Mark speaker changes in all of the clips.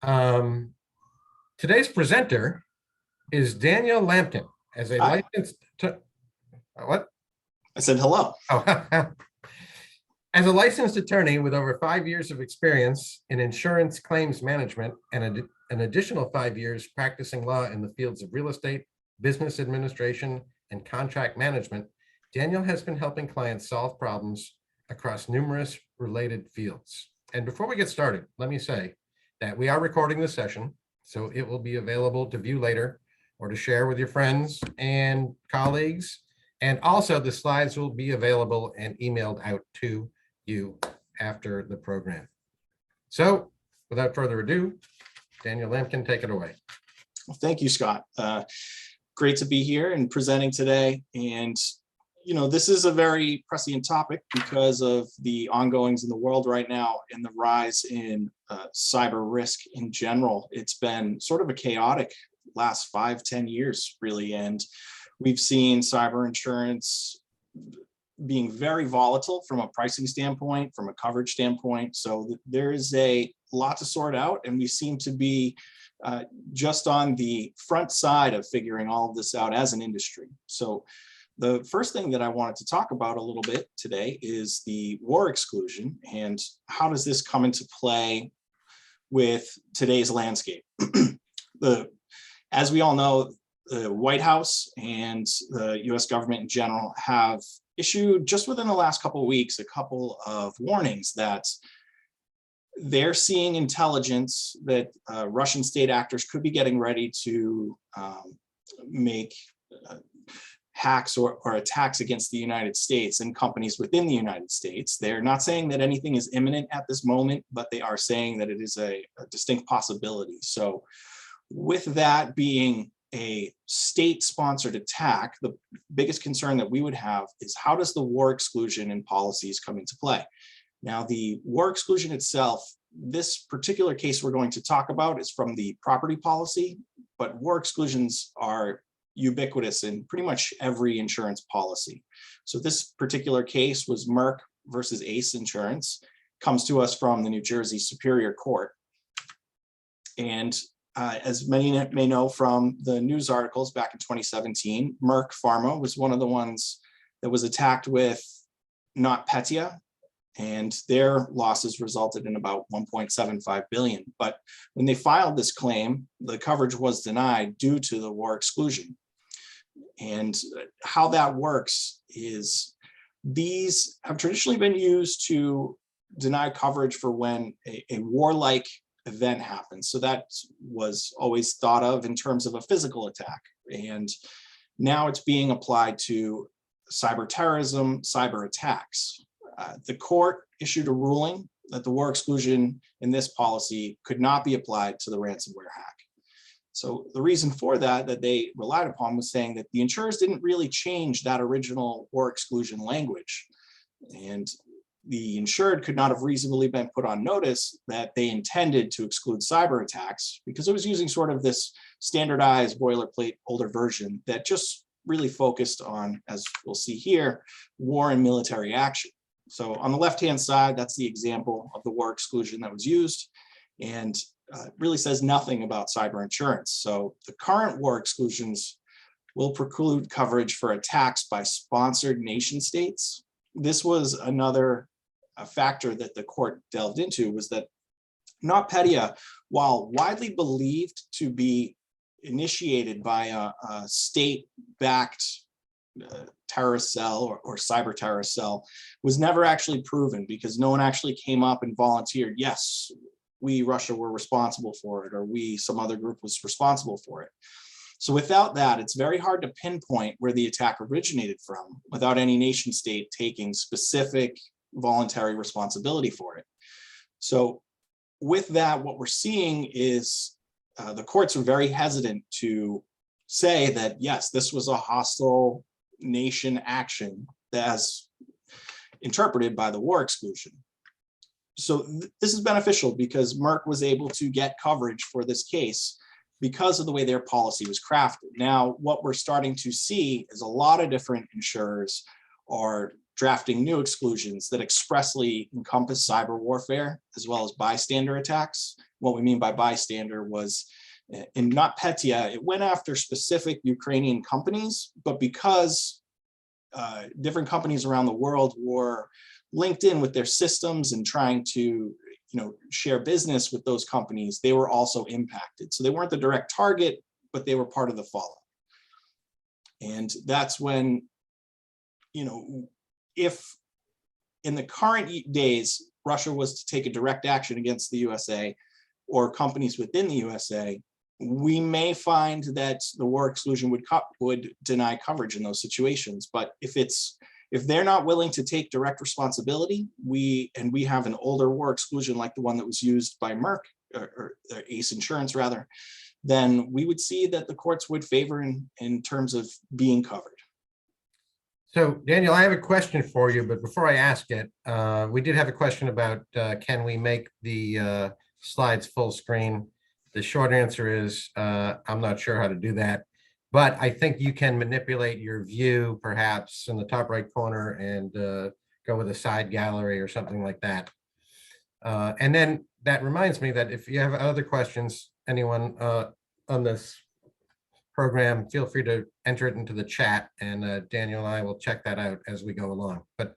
Speaker 1: Um, Today's presenter is Daniel Lampton. As a
Speaker 2: Hi,
Speaker 1: licensed what?
Speaker 2: I said hello.
Speaker 1: Oh, as a licensed attorney with over 5 years of experience in insurance claims management and an additional 5 years practicing law in the fields of real estate, business administration, and contract management, Daniel has been helping clients solve problems across numerous related fields. And before we get started, let me say that we are recording this session, so it will be available to view later or to share with your friends and colleagues. And also the slides will be available and emailed out to you after the program. So without further ado, Daniel Lampkin, take it away.
Speaker 2: Well, thank you, Scott. Great to be here and presenting today. And, you know, this is a very prescient topic because of the ongoings in the world right now and the rise in cyber risk in general. It's been sort of a chaotic last 5-10 years, really. And we've seen cyber insurance being very volatile from a pricing standpoint, from a coverage standpoint. So there is a lot to sort out, and we seem to be just on the front side of figuring all of this out as an industry. So the first thing that I wanted to talk about a little bit today is the war exclusion and how does this come into play with today's landscape. As we all know, the White House and the US government in general have issued just within the last couple of weeks a couple of warnings that they're seeing intelligence that Russian state actors could be getting ready to make hacks or attacks against the United States and companies within the United States. They're not saying that anything is imminent at this moment, but they are saying that it is a distinct possibility. So with that being a state-sponsored attack, the biggest concern that we would have is how does the war exclusion and policies come into play? Now, the war exclusion itself, this particular case we're going to talk about is from the property policy, but war exclusions are ubiquitous in pretty much every insurance policy. So this particular case was Merck versus Ace Insurance, comes to us from the New Jersey Superior Court. And as many may know from the news articles back in 2017, Merck Pharma was one of the ones that was attacked with NotPetya, and their losses resulted in about 1.75 billion. But when they filed this claim, the coverage was denied due to the war exclusion. And how that works is these have traditionally been used to deny coverage for when a warlike event happens. So that was always thought of in terms of a physical attack. And now it's being applied to cyber terrorism, cyber attacks. The court issued a ruling that the war exclusion in this policy could not be applied to the ransomware hack. So the reason for that they relied upon was saying that the insurers didn't really change that original war exclusion language. And the insured could not have reasonably been put on notice that they intended to exclude cyber attacks because it was using sort of this standardized boilerplate older version that just really focused on, as we'll see here, war and military action. So on the left-hand side, that's the example of the war exclusion that was used, and really says nothing about cyber insurance. So the current war exclusions will preclude coverage for attacks by sponsored nation states. This was another factor that the court delved into, was that NotPetya, while widely believed to be initiated by a state-backed terrorist cell or cyber terrorist cell, was never actually proven because no one actually came up and volunteered, yes, we, Russia, were responsible for it, or we, some other group, was responsible for it. So without that, it's very hard to pinpoint where the attack originated from without any nation state taking specific voluntary responsibility for it. So with that, what we're seeing is the courts are very hesitant to say that, yes, this was a hostile nation action as interpreted by the war exclusion. So this is beneficial because Merck was able to get coverage for this case because of the way their policy was crafted. Now, what we're starting to see is a lot of different insurers are drafting new exclusions that expressly encompass cyber warfare as well as bystander attacks. what we mean by bystander was in NotPetya, it went after specific Ukrainian companies, but because different companies around the world were linked in with their systems and trying to share business with those companies, they were also impacted. So they weren't the direct target, but they were part of the fallout. And that's when, if in the current days, Russia was to take a direct action against the USA or companies within the USA, we may find that the war exclusion would deny coverage in those situations. But if they're not willing to take direct responsibility, we have an older war exclusion like the one that was used by Merck or Ace Insurance rather, then we would see that the courts would favor in terms of being covered.
Speaker 1: So Daniel, I have a question for you, but before I ask it, we did have a question about can we make the slides full screen? The short answer is I'm not sure how to do that, but I think you can manipulate your view perhaps in the top right corner and go with a side gallery or something like that. And then that reminds me that if you have other questions, anyone on this program, feel free to enter it into the chat, and Daniel and I will check that out as we go along. But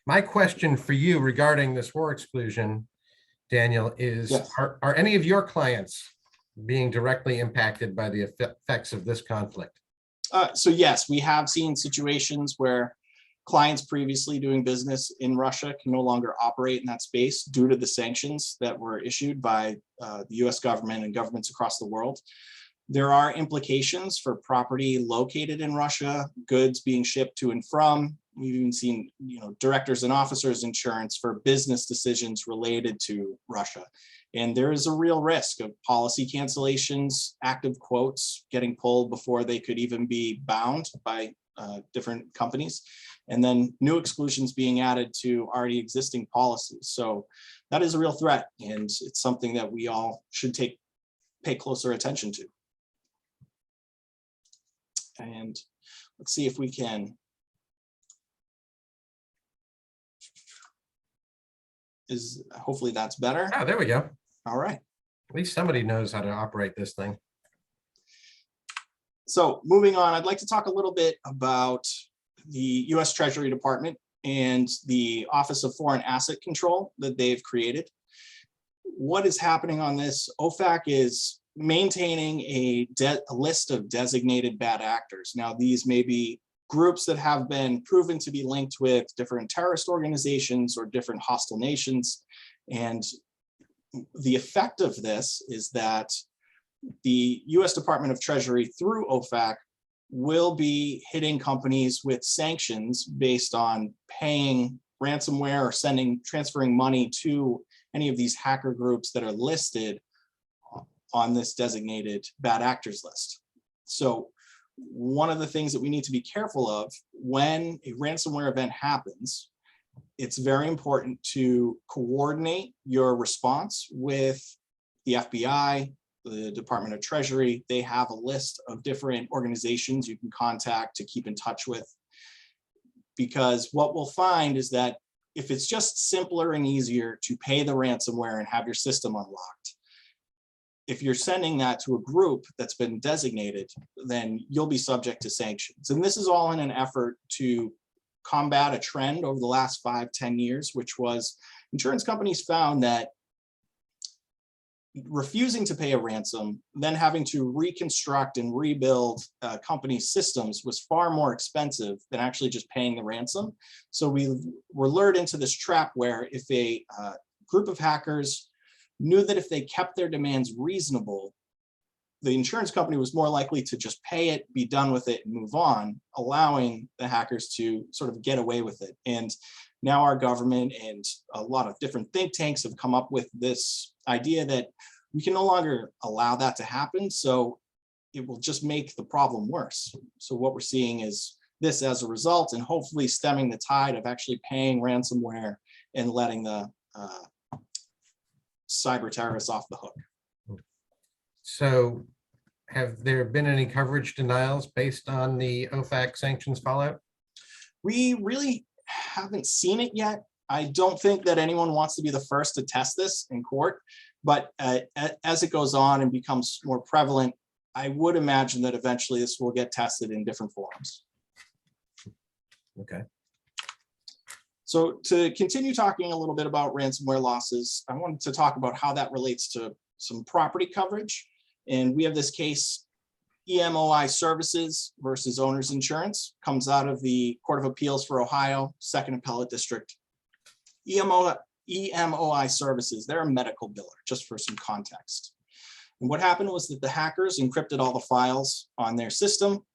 Speaker 1: my question for you regarding this war exclusion, Daniel, is
Speaker 2: Yes.
Speaker 1: Are any of your clients being directly impacted by the effects of this conflict?
Speaker 2: So yes, we have seen situations where clients previously doing business in Russia can no longer operate in that space due to the sanctions that were issued by the US government and governments across the world. There are implications for property located in Russia, goods being shipped to and from. We've even seen, directors and officers insurance for business decisions related to Russia. And there is a real risk of policy cancellations, active quotes getting pulled before they could even be bound by different companies, and then new exclusions being added to already existing policies. So that is a real threat, and it's something that we all should pay closer attention to. And let's see if we can. Hopefully that's better.
Speaker 1: Oh, there we go.
Speaker 2: All right.
Speaker 1: At least somebody knows how to operate this thing.
Speaker 2: So moving on, I'd like to talk a little bit about the US Treasury Department and the Office of Foreign Asset Control that they've created. What is happening on this? OFAC is maintaining a list of designated bad actors. Now, these may be groups that have been proven to be linked with different terrorist organizations or different hostile nations. And the effect of this is that the US Department of Treasury through OFAC will be hitting companies with sanctions based on paying ransomware or transferring money to any of these hacker groups that are listed on this designated bad actors list. So one of the things that we need to be careful of when a ransomware event happens, it's very important to coordinate your response with the FBI, the Department of Treasury. They have a list of different organizations you can contact to keep in touch with. Because what we'll find is that if it's just simpler and easier to pay the ransomware and have your system unlocked, if you're sending that to a group that's been designated, then you'll be subject to sanctions. And this is all in an effort to combat a trend over the last 5-10 years, which was insurance companies found that refusing to pay a ransom, then having to reconstruct and rebuild companies' systems was far more expensive than actually just paying the ransom. So we were lured into this trap where if a group of hackers knew that if they kept their demands reasonable, the insurance company was more likely to just pay it, be done with it, and move on, allowing the hackers to sort of get away with it. And now our government and a lot of different think tanks have come up with this idea that we can no longer allow that to happen. So it will just make the problem worse. So what we're seeing is this as a result, and hopefully stemming the tide of actually paying ransomware and letting the cyber terrorists off the hook.
Speaker 1: So have there been any coverage denials based on the OFAC sanctions fallout?
Speaker 2: We really haven't seen it yet. I don't think that anyone wants to be the first to test this in court. But as it goes on and becomes more prevalent, I would imagine that eventually this will get tested in different forums.
Speaker 1: Okay.
Speaker 2: So to continue talking a little bit about ransomware losses, I wanted to talk about how that relates to some property coverage. And we have this case, EMOI Services versus Owner's Insurance, comes out of the Court of Appeals for Ohio, Second Appellate District. EMOI Services, they're a medical biller, just for some context. And what happened was that the hackers encrypted all the files on their system.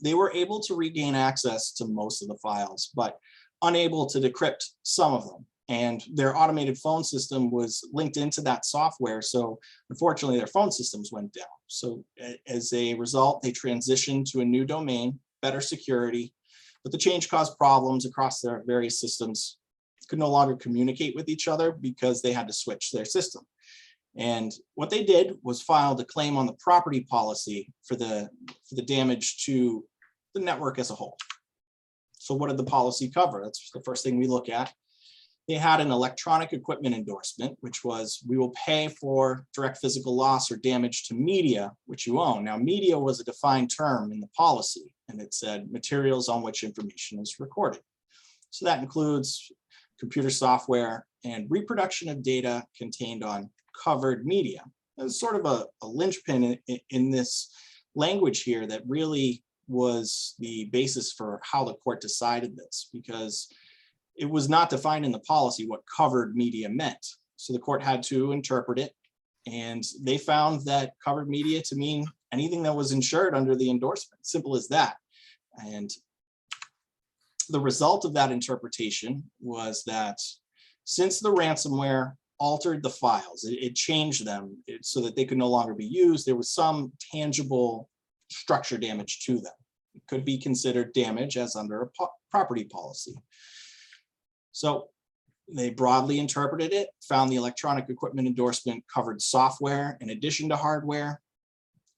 Speaker 2: They were able to regain access to most of the files, but unable to decrypt some of them. And their automated phone system was linked into that software. So unfortunately, their phone systems went down. So as a result, they transitioned to a new domain, better security, but the change caused problems across their various systems. Could no longer communicate with each other because they had to switch their system. And what they did was filed a claim on the property policy for the damage to the network as a whole. So what did the policy cover? That's the first thing we look at. They had an electronic equipment endorsement, which was, we will pay for direct physical loss or damage to media, which you own. Now, media was a defined term in the policy, and it said materials on which information is recorded. So that includes computer software and reproduction of data contained on covered media. There's sort of a linchpin in this language here that really was the basis for how the court decided this, because it was not defined in the policy what covered media meant. So the court had to interpret it, and they found that covered media to mean anything that was insured under the endorsement, simple as that. And the result of that interpretation was that since the ransomware altered the files, it changed them so that they could no longer be used, there was some tangible structure damage to them. It could be considered damage as under a property policy. So they broadly interpreted it, found the electronic equipment endorsement covered software in addition to hardware.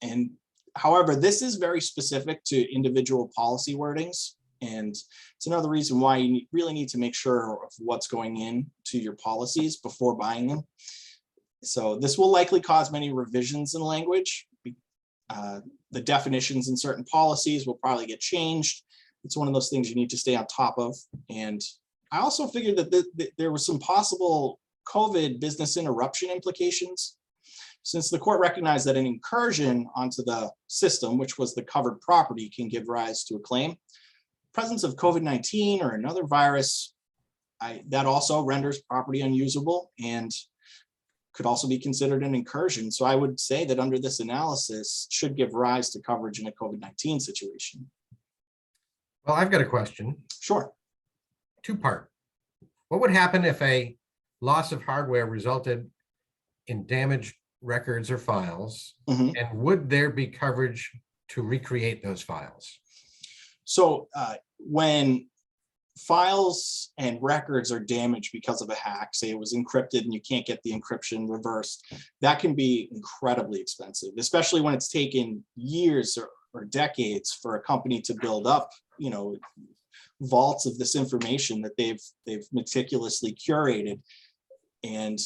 Speaker 2: And however, this is very specific to individual policy wordings. And it's another reason why you really need to make sure of what's going into your policies before buying them. So this will likely cause many revisions in language. The definitions in certain policies will probably get changed. It's one of those things you need to stay on top of. And I also figured that there was some possible COVID business interruption implications, since the court recognized that an incursion onto the system, which was the covered property, can give rise to a claim. Presence of COVID-19 or another virus, that also renders property unusable and could also be considered an incursion. So I would say that under this analysis should give rise to coverage in a COVID-19 situation.
Speaker 1: Well, I've got a question.
Speaker 2: Sure.
Speaker 1: Two-part. What would happen if a loss of hardware resulted in damaged records or files?
Speaker 2: Mm-hmm.
Speaker 1: And would there be coverage to recreate those files?
Speaker 2: So when files and records are damaged because of a hack, say it was encrypted and you can't get the encryption reversed, that can be incredibly expensive, especially when it's taken years or decades for a company to build up, vaults of this information that they've meticulously curated. And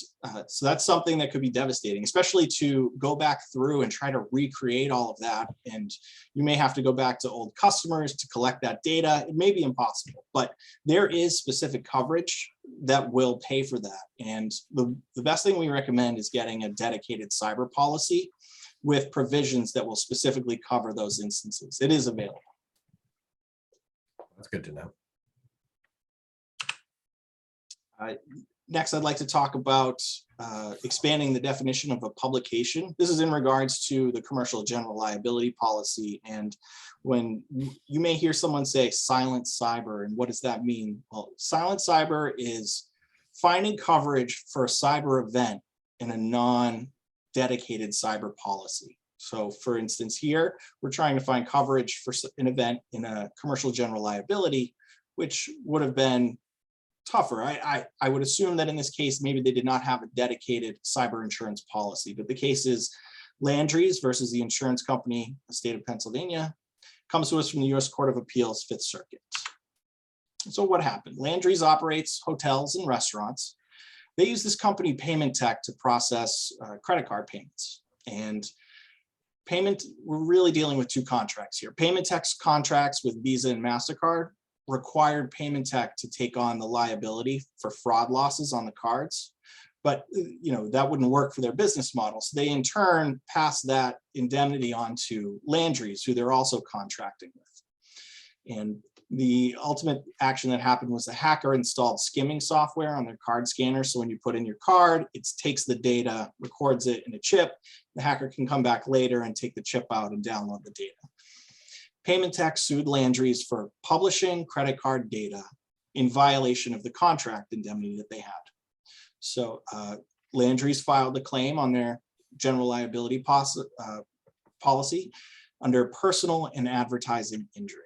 Speaker 2: so that's something that could be devastating, especially to go back through and try to recreate all of that. And you may have to go back to old customers to collect that data. It may be impossible, but there is specific coverage that will pay for that. And the best thing we recommend is getting a dedicated cyber policy with provisions that will specifically cover those instances. It is available.
Speaker 1: That's good to know.
Speaker 2: Next, I'd like to talk about expanding the definition of a publication. This is in regards to the commercial general liability policy. And when you may hear someone say silent cyber, and what does that mean? Well, silent cyber is finding coverage for a cyber event in a non-dedicated cyber policy. So for instance, here, we're trying to find coverage for an event in a commercial general liability, which would have been tougher. I would assume that in this case, maybe they did not have a dedicated cyber insurance policy, but the case is Landry's versus the insurance company, the state of Pennsylvania, comes to us from the U.S. Court of Appeals, Fifth Circuit. So what happened? Landry's operates hotels and restaurants. they use this company Payment Tech to process credit card payments. And we're really dealing with two contracts here. Payment Tech's contracts with Visa and MasterCard required Payment Tech to take on the liability for fraud losses on the cards. But that wouldn't work for their business model. So they in turn passed that indemnity on to Landry's, who they're also contracting with. And the ultimate action that happened was the hacker installed skimming software on their card scanner. So when you put in your card, it takes the data, records it in a chip. The hacker can come back later and take the chip out and download the data. Payment Tech sued Landry's for publishing credit card data in violation of the contract indemnity that they had. So Landry's filed a claim on their general liability policy under personal and advertising injury.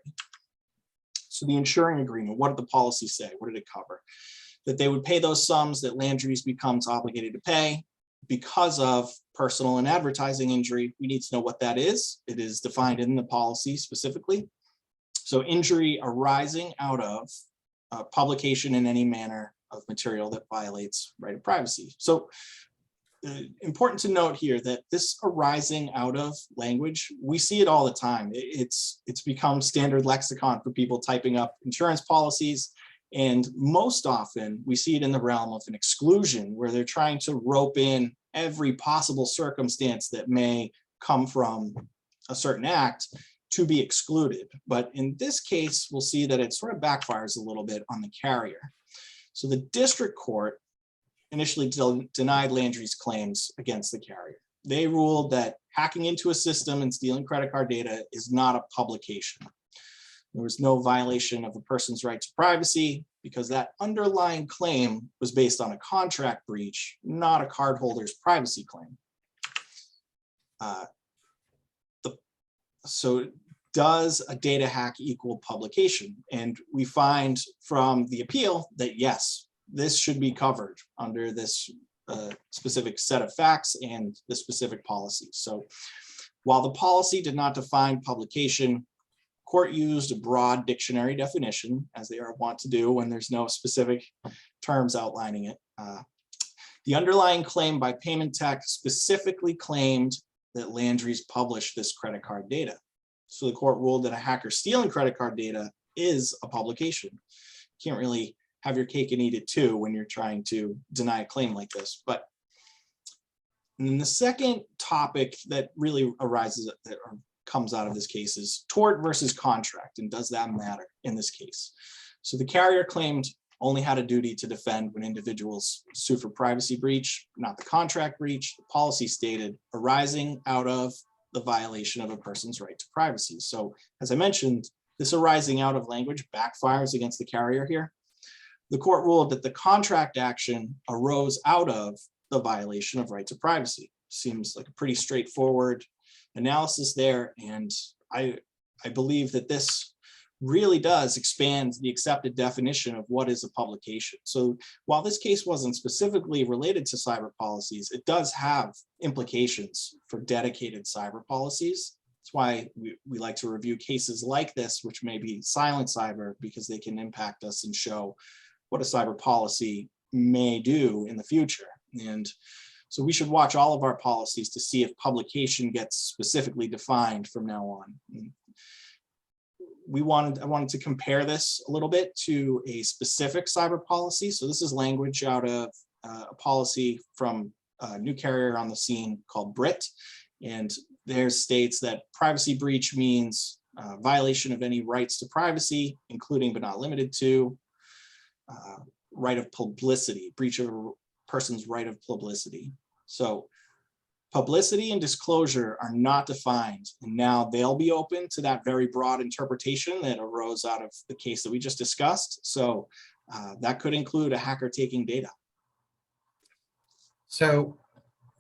Speaker 2: So the insuring agreement, what did the policy say? What did it cover? That they would pay those sums that Landry's becomes obligated to pay because of personal and advertising injury. We need to know what that is. It is defined in the policy specifically. So injury arising out of publication in any manner of material that violates right of privacy. So important to note here that this arising out of language, we see it all the time. It's become standard lexicon for people typing up insurance policies. And most often we see it in the realm of an exclusion where they're trying to rope in every possible circumstance that may come from a certain act to be excluded. But in this case, we'll see that it sort of backfires a little bit on the carrier. So the district court initially denied Landry's claims against the carrier. They ruled that hacking into a system and stealing credit card data is not a publication. There was no violation of a person's right to privacy because that underlying claim was based on a contract breach, not a cardholder's privacy claim. So does a data hack equal publication? And we find from the appeal that yes, this should be covered under this specific set of facts and the specific policy. So while the policy did not define publication, court used a broad dictionary definition, as they are wont to do when there's no specific terms outlining it. The underlying claim by Payment Tech specifically claimed that Landry's published this credit card data. So the court ruled that a hacker stealing credit card data is a publication. You can't really have your cake and eat it too when you're trying to deny a claim like this. But and the second topic that really arises or comes out of this case is tort versus contract, and does that matter in this case? So the carrier claimed only had a duty to defend when individuals sue for privacy breach, not the contract breach. The policy stated arising out of the violation of a person's right to privacy. So as I mentioned, this arising out of language backfires against the carrier here. The court ruled that the contract action arose out of the violation of right to privacy. Seems like a pretty straightforward analysis there. And I believe that this really does expand the accepted definition of what is a publication. So while this case wasn't specifically related to cyber policies, it does have implications for dedicated cyber policies. That's why we like to review cases like this, which may be silent cyber, because they can impact us and show what a cyber policy may do in the future. And so we should watch all of our policies to see if publication gets specifically defined from now on. I wanted to compare this a little bit to a specific cyber policy. So this is language out of a policy from a new carrier on the scene called Brit. And there states that privacy breach means violation of any rights to privacy, including but not limited to right of publicity, breach of a person's right of publicity. So publicity and disclosure are not defined, and now they'll be open to that very broad interpretation that arose out of the case that we just discussed. So that could include a hacker taking data.
Speaker 1: So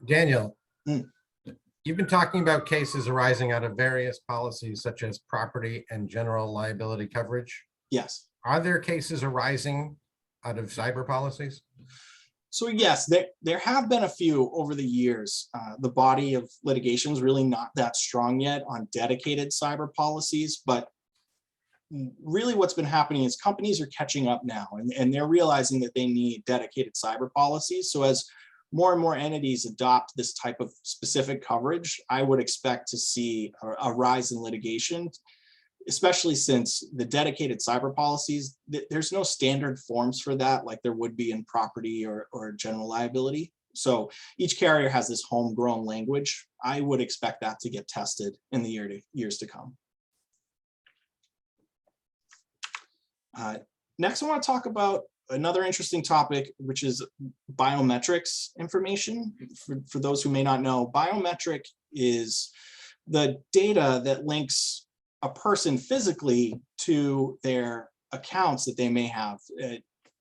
Speaker 1: Daniel, you've been talking about cases arising out of various policies such as property and general liability coverage.
Speaker 2: Yes.
Speaker 1: Are there cases arising out of cyber policies?
Speaker 2: So yes, there have been a few over the years. The body of litigation is really not that strong yet on dedicated cyber policies, but really what's been happening is companies are catching up now, and they're realizing that they need dedicated cyber policies. So as more and more entities adopt this type of specific coverage, I would expect to see a rise in litigation, especially since the dedicated cyber policies, there's no standard forms for that like there would be in property or general liability. So each carrier has this homegrown language. I would expect that to get tested in the years to come. Next, I want to talk about another interesting topic, which is biometrics information. For those who may not know, biometric is the data that links a person physically to their accounts that they may have.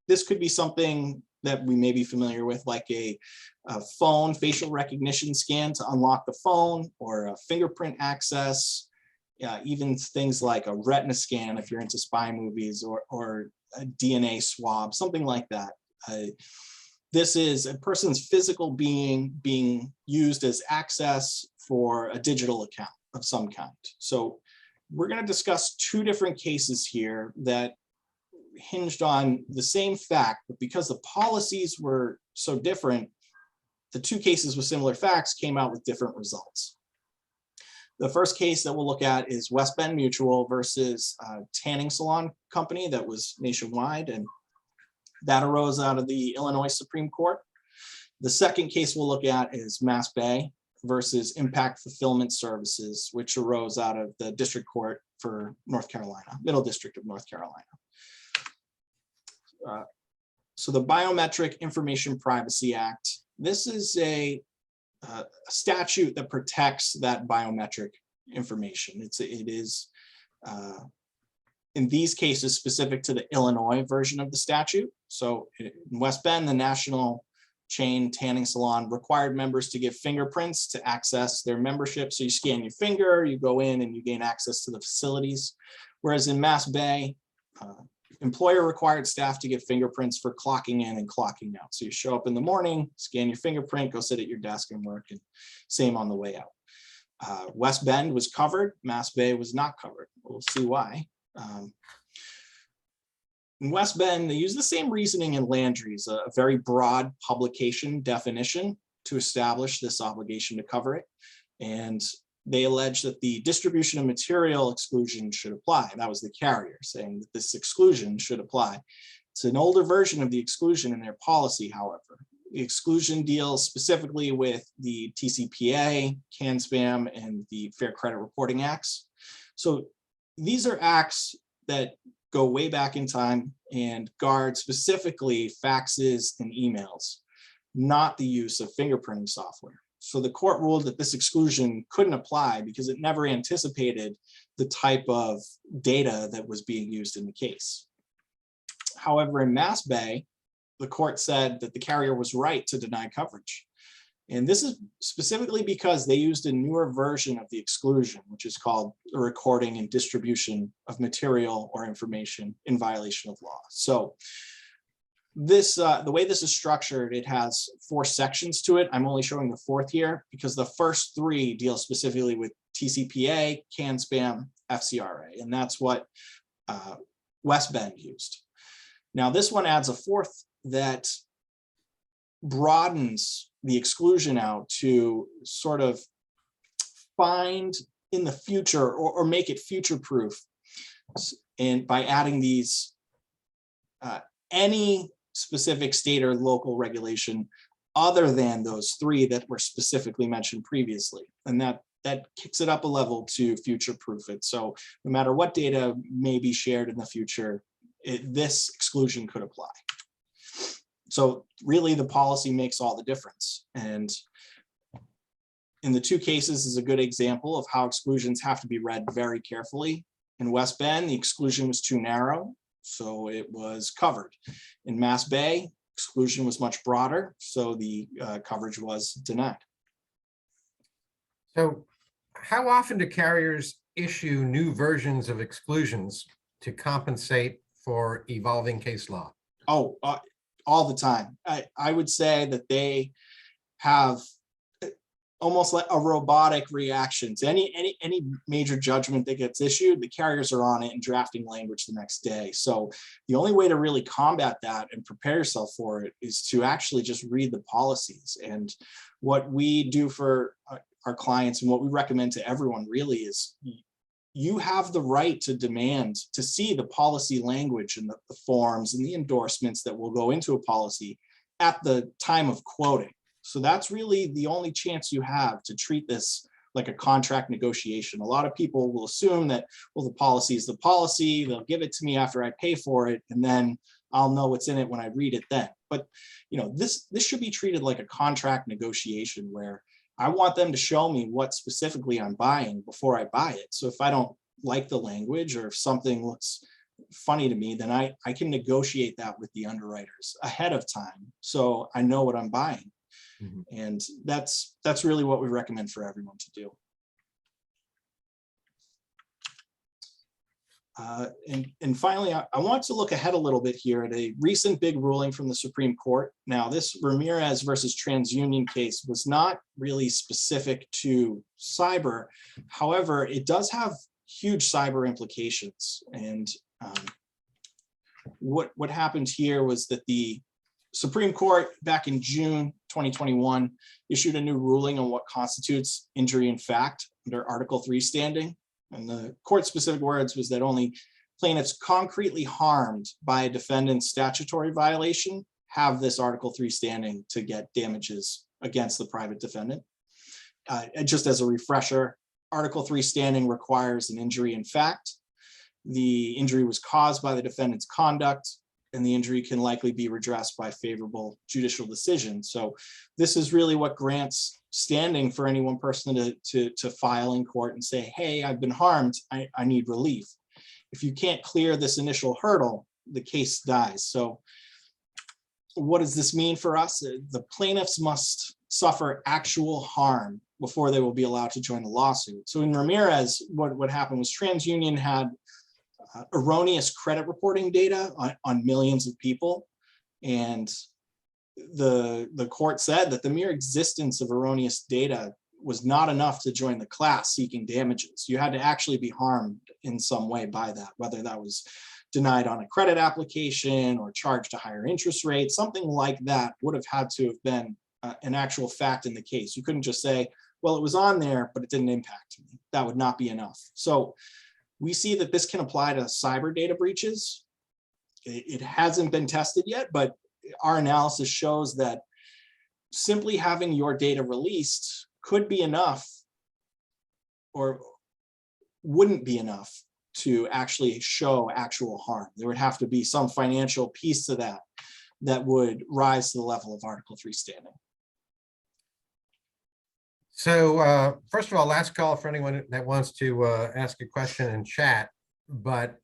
Speaker 2: This could be something that we may be familiar with, like a phone facial recognition scan to unlock the phone, or a fingerprint access, even things like a retina scan if you're into spy movies, or a DNA swab, something like that. This is a person's physical being being used as access for a digital account of some kind. So we're going to discuss two different cases here that hinged on the same fact, but because the policies were so different, the two cases with similar facts came out with different results. The first case that we'll look at is West Bend Mutual versus a tanning salon company that was nationwide, and that arose out of the Illinois Supreme Court. The second case we'll look at is Mass Bay versus Impact Fulfillment Services, which arose out of the District Court for North Carolina, Middle District of North Carolina. So the Biometric Information Privacy Act, this is a statute that protects that biometric information. It is in these cases specific to the Illinois version of the statute. So in West Bend, the national chain tanning salon required members to give fingerprints to access their membership. So you scan your finger, you go in and you gain access to the facilities. Whereas in Mass Bay, employer required staff to give fingerprints for clocking in and clocking out. So you show up in the morning, scan your fingerprint, go sit at your desk and work, and same on the way out. West Bend was covered, Mass Bay was not covered. We'll see why. In West Bend, they use the same reasoning in Landry's, a very broad publication definition to establish this obligation to cover it. And they allege that the distribution of material exclusion should apply. That was the carrier saying that this exclusion should apply. It's an older version of the exclusion in their policy, however. The exclusion deals specifically with the TCPA, CAN-SPAM, and the Fair Credit Reporting Acts. So these are acts that go way back in time and guard specifically faxes and emails, not the use of fingerprinting software. So the court ruled that this exclusion couldn't apply because it never anticipated the type of data that was being used in the case. However, in Mass Bay, the court said that the carrier was right to deny coverage. And this is specifically because they used a newer version of the exclusion, which is called the recording and distribution of material or information in violation of law. So this, the way this is structured, it has 4 sections to it. I'm only showing the 4th here because the first 3 deal specifically with TCPA, CAN-SPAM, FCRA, and that's what West Bend used. Now this one adds a 4th that broadens the exclusion out to sort of find in the future or make it future proof, and by adding these any specific state or local regulation other than those 3 that were specifically mentioned previously, and that kicks it up a level to future proof it. So no matter what data may be shared in the future, this exclusion could apply. So really the policy makes all the difference. And in the 2 cases is a good example of how exclusions have to be read very carefully. In West Bend, the exclusion was too narrow, so it was covered. In Mass Bay, exclusion was much broader, so the coverage was denied.
Speaker 1: So how often do carriers issue new versions of exclusions to compensate for evolving case law?
Speaker 2: Oh, all the time. I would say that they have almost like a robotic reaction to any major judgment that gets issued. The carriers are on it and drafting language the next day. So the only way to really combat that and prepare yourself for it is to actually just read the policies. And what we do for our clients and what we recommend to everyone really is you have the right to demand to see the policy language and the forms and the endorsements that will go into a policy at the time of quoting. So that's really the only chance you have to treat this like a contract negotiation. A lot of people will assume that, well, the policy is the policy, they'll give it to me after I pay for it, and then I'll know what's in it when I read it then. But this should be treated like a contract negotiation where I want them to show me what specifically I'm buying before I buy it. So if I don't like the language or if something looks funny to me, then I can negotiate that with the underwriters ahead of time so I know what I'm buying. And that's really what we recommend for everyone to do. And finally, I want to look ahead a little bit here at a recent big ruling from the Supreme Court. Now, this Ramirez versus TransUnion case was not really specific to cyber. However, it does have huge cyber implications. And what happened here was that the Supreme Court back in June 2021 issued a new ruling on what constitutes injury in fact under Article 3 standing. And the court specific words was that only plaintiffs concretely harmed by a defendant's statutory violation have this Article 3 standing to get damages against the private defendant. And just as a refresher, Article 3 standing requires an injury in fact. The injury was caused by the defendant's conduct, and the injury can likely be redressed by favorable judicial decision. So this is really what grants standing for any one person to file in court and say, hey, I've been harmed, I need relief. If you can't clear this initial hurdle, the case dies. So what does this mean for us? The plaintiffs must suffer actual harm before they will be allowed to join the lawsuit. So in Ramirez, what happened was TransUnion had erroneous credit reporting data on millions of people. And the court said that the mere existence of erroneous data was not enough to join the class seeking damages. You had to actually be harmed in some way by that, whether that was denied on a credit application or charged a higher interest rate, something like that would have had to have been an actual fact in the case. You couldn't just say, well, it was on there, but it didn't impact me. That would not be enough. So we see that this can apply to cyber data breaches. It hasn't been tested yet, but our analysis shows that simply having your data released could be enough or wouldn't be enough to actually show actual harm. There would have to be some financial piece to that that would rise to the level of Article 3 standing.
Speaker 1: So first of all, last call for anyone that wants to ask a question in chat, but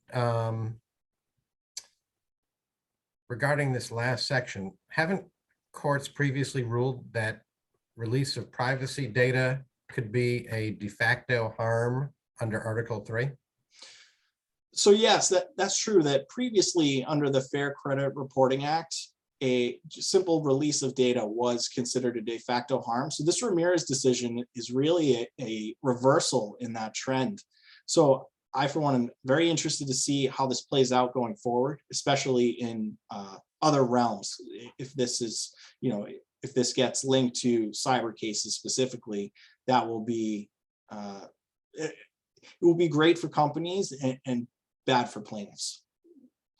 Speaker 1: regarding this last section, haven't courts previously ruled that release of privacy data could be a de facto harm under Article 3?
Speaker 2: So yes, that's true, that previously under the Fair Credit Reporting Act, a simple release of data was considered a de facto harm. So this Ramirez decision is really a reversal in that trend. So I, for one, am very interested to see how this plays out going forward, especially in other realms. If this is, if this gets linked to cyber cases specifically, that will be, it will be great for companies and bad for plaintiffs.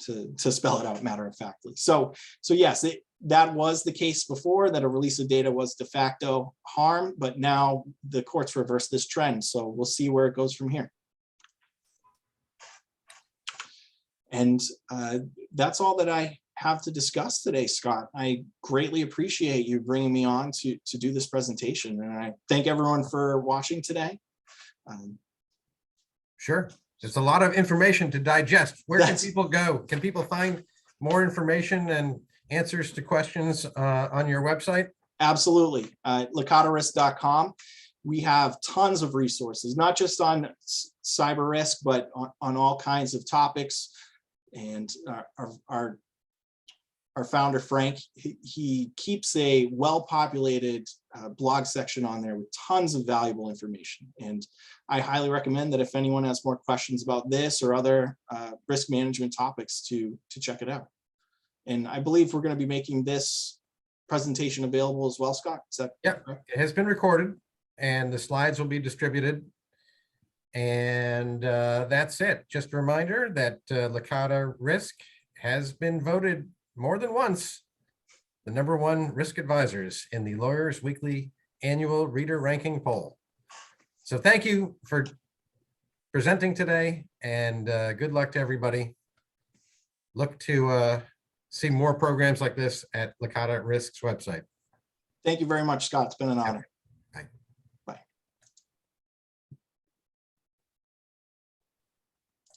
Speaker 2: To spell it out matter of factly. So yes, that was the case before, that a release of data was de facto harm, but now the courts reverse this trend. So we'll see where it goes from here. And that's all that I have to discuss today, Scott. I greatly appreciate you bringing me on to do this presentation. And I thank everyone for watching today.
Speaker 1: Sure. It's a lot of information to digest. Where can people go? Can people find more information and answers to questions on your website?
Speaker 2: Absolutely. Licatarisk.com. We have tons of resources, not just on cyber risk, but on all kinds of topics. And our our founder, Frank, he keeps a well-populated blog section on there with tons of valuable information. And I highly recommend that if anyone has more questions about this or other risk management topics to check it out. And I believe we're going to be making this presentation available as well, Scott. Is that
Speaker 1: Yep, it has been recorded and the slides will be distributed. And that's it. Just a reminder that Licata Risk has been voted more than once the #1 risk advisors in the Lawyers Weekly annual reader ranking poll. So thank you for presenting today, and good luck to everybody. Look to see more programs like this at Licata Risk's website.
Speaker 2: Thank you very much, Scott. It's been an honor.